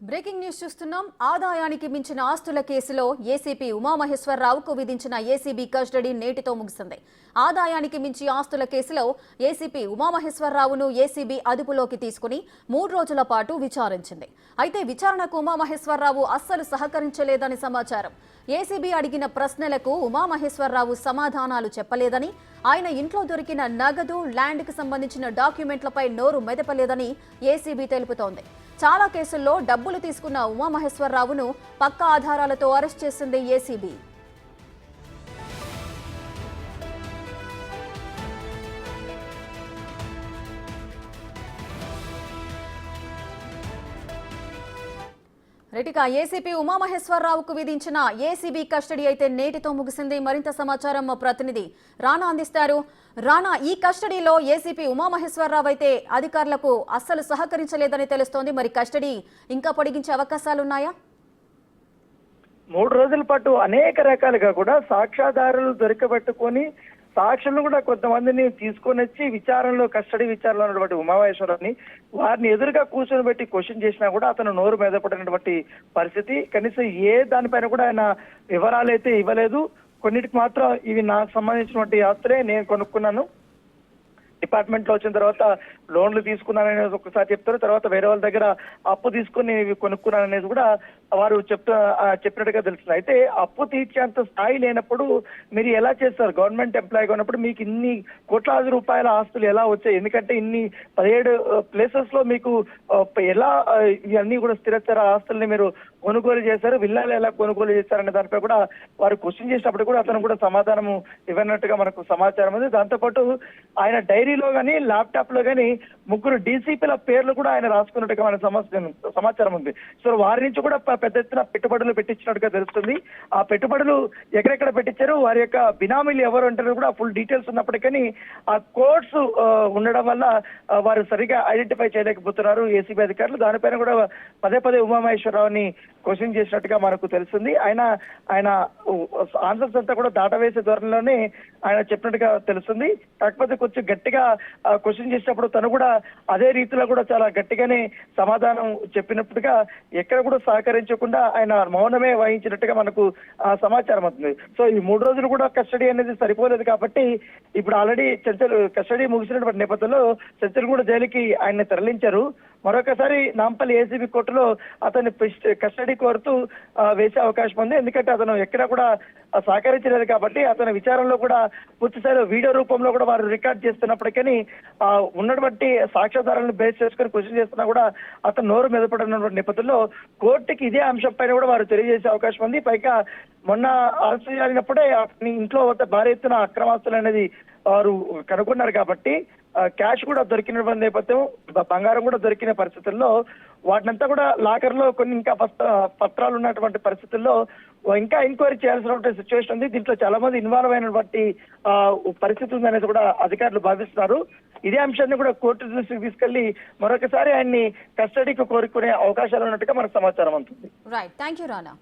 Breaking news చూస్తున్నాం. ఆదాయానికి మించిన ఆస్తుల కేసులో ఏసీపీ ఉమామహేశ్వరరావుకు విధించిన ఏసీబీ కస్టడీ నేటితో ముగిసింది. ఆదాయానికి మించి ఆస్తుల కేసులో ఏసీపీ ఉమామహేశ్వరరావును ఏసీబీ అదుపులోకి తీసుకుని 3 రోజుల పాటు విచారించింది. అయితే విచారణకు ఉమామహేశ్వరరావు అస్సలు సహకరించలేదని సమాచారం. ఏసీబీ అడిగిన ప్రశ్నలకు ఉమామహేశ్వరరావు సమాధానాలు చెప్పలేదని, ఆయన ఇంట్లో దొరికిన నగదు, ల్యాండ్కి సంబంధించిన డాక్యుమెంట్లపై నోరు మెదపలేదని ఏసీబీ తెలుపుతోంది. చాలా కేసుల్లో డబ్బులు తీసుకున్న ఉమామహేశ్వరరావును పక్కా ఆధారాలతో అరెస్ట్ చేసింది ఏసీబీ. రెటిక ఏసీపీ ఉమామహేశ్వరరావుకు విధించిన ఏసీబీ కస్టడీ అయితే నేటితో ముగిసింది. మరింత సమాచారం మా ప్రతినిధి రానా అందిస్తారు. రానా, ఈ కస్టడీలో ఏసీపీ ఉమామహేశ్వరరావు అయితే అధికారులకు అస్సలు సహకరించలేదని తెలుస్తోంది. మరి కస్టడీ ఇంకా పొడిగించే అవకాశాలున్నాయా? 3 రోజుల పాటు అనేక రకాలుగా కూడా సాక్ష్యాధారాలు దొరకబెట్టుకొని సాక్షులను కూడా కొంతమందిని తీసుకొని వచ్చి కస్టడీ విచారణలో ఉన్నటువంటి ఉమామహేశ్వరరావుని వారిని ఎదురుగా కూర్చొని పెట్టి క్వశ్చన్ చేసినా కూడా అతను నోరు మెదపడినటువంటి పరిస్థితి. కనీసం ఏ దానిపైన కూడా ఆయన వివరాలు అయితే ఇవ్వలేదు. కొన్నిటికి మాత్రం ఇవి నాకు సంబంధించినటువంటి ఆస్తులే, నేను కొనుక్కున్నాను, డిపార్ట్మెంట్ లో వచ్చిన తర్వాత లోన్లు తీసుకున్నాననేది ఒకసారి చెప్తారు, తర్వాత వేరే వాళ్ళ దగ్గర అప్పు తీసుకుని ఇవి కొనుక్కున్నాననేది కూడా వారు చెప్పినట్టుగా తెలుస్తుంది. అయితే అప్పు తీర్చేంత స్థాయి లేనప్పుడు మీరు ఎలా చేస్తారు? గవర్నమెంట్ ఎంప్లాయీగా ఉన్నప్పుడు మీకు ఇన్ని కోట్లాది రూపాయల ఆస్తులు ఎలా వచ్చాయి? ఎందుకంటే ఇన్ని 17 ప్లేసెస్ లో మీకు ఎలా ఇవన్నీ కూడా స్థిరచర ఆస్తుల్ని మీరు కొనుగోలు చేశారు, విల్లాలు ఎలా కొనుగోలు చేశారనే దానిపై కూడా వారు క్వశ్చన్ చేసినప్పుడు కూడా అతను కూడా సమాధానం ఇవ్వనట్టుగా మనకు సమాచారం ఉంది. దాంతోపాటు ఆయన డైరీలో కానీ ల్యాప్టాప్ లో కానీ 3 డీసీపీల పేర్లు కూడా ఆయన రాసుకున్నట్టుగా మన సమాచారం ఉంది. సో వారి నుంచి కూడా పెద్ద ఎత్తున పెట్టుబడులు పెట్టించినట్టుగా తెలుస్తుంది. ఆ పెట్టుబడులు ఎక్కడెక్కడ పెట్టించారు, వారి యొక్క బినామీలు ఎవరు అంటారు కూడా ఫుల్ డీటెయిల్స్ ఉన్నప్పటికీ ఆ కోడ్స్ ఉండడం వల్ల వారు సరిగా ఐడెంటిఫై చేయలేకపోతున్నారు ఏసీబీ అధికారులు. దానిపైన కూడా పదే ఉమామహేశ్వరరావుని క్వశ్చన్ చేసినట్టుగా మనకు తెలుస్తుంది. ఆయన ఆన్సర్స్ అంతా కూడా దాటవేసే ధోరణిలోనే ఆయన చెప్పినట్టుగా తెలుస్తుంది. కాకపోతే కొంచెం గట్టిగా క్వశ్చన్ చేసినప్పుడు తను కూడా అదే రీతిలో కూడా చాలా గట్టిగానే సమాధానం చెప్పినట్టుగా ఎక్కడ కూడా సహకరించకుండా ఆయన మౌనమే వహించినట్టుగా మనకు సమాచారం అవుతుంది. సో ఈ 3 రోజులు కూడా కస్టడీ అనేది సరిపోలేదు కాబట్టి ఇప్పుడు ఆల్రెడీ కస్టడీ ముగిసినటువంటి నేపథ్యంలో కూడా జైలుకి ఆయన్ని తరలించారు. మరొకసారి నాంపల్లి ఏసీబీ కోర్టులో అతన్ని కస్టడీ కోరుతూ వేసే అవకాశం ఉంది. ఎందుకంటే అతను ఎక్కడా కూడా సహకరించలేదు కాబట్టి అతని విచారణలో కూడా పూర్తిస్థాయిలో వీడియో రూపంలో కూడా వారు రికార్డ్ చేస్తున్నప్పటికీ ఉన్నటువంటి సాక్ష్యాధారాలను బేస్ చేసుకుని క్వశ్చన్ చేస్తున్నా కూడా అతను నోరు మెదపడినటువంటి నేపథ్యంలో కోర్టుకి ఇదే అంశం పైన కూడా వారు తెలియజేసే అవకాశం ఉంది. పైగా మొన్న అరెస్ట్ జరిగినప్పుడే అతని ఇంట్లో భారీ ఎత్తున అక్రమాస్తులు అనేది వారు కనుగొన్నారు కాబట్టి క్యాష్ కూడా దొరికిన నేపథ్యం, బంగారం కూడా దొరికిన పరిస్థితుల్లో వాటినంతా కూడా లాకర్ లో కొన్ని ఇంకా పత్రాలు ఉన్నటువంటి పరిస్థితుల్లో ఇంకా ఎంక్వైరీ చేయాల్సినటువంటి సిచ్యువేషన్ ఉంది. దీంట్లో చాలా మంది ఇన్వాల్వ్ అయినటువంటి పరిస్థితి ఉందనేది కూడా అధికారులు భావిస్తున్నారు. ఇదే అంశాన్ని కూడా కోర్టు దృష్టికి తీసుకెళ్లి మరొకసారి ఆయన్ని కస్టడీకి కోరుకునే అవకాశాలు ఉన్నట్టుగా మనకు సమాచారం ఉంటుంది. Right, thank you Rana.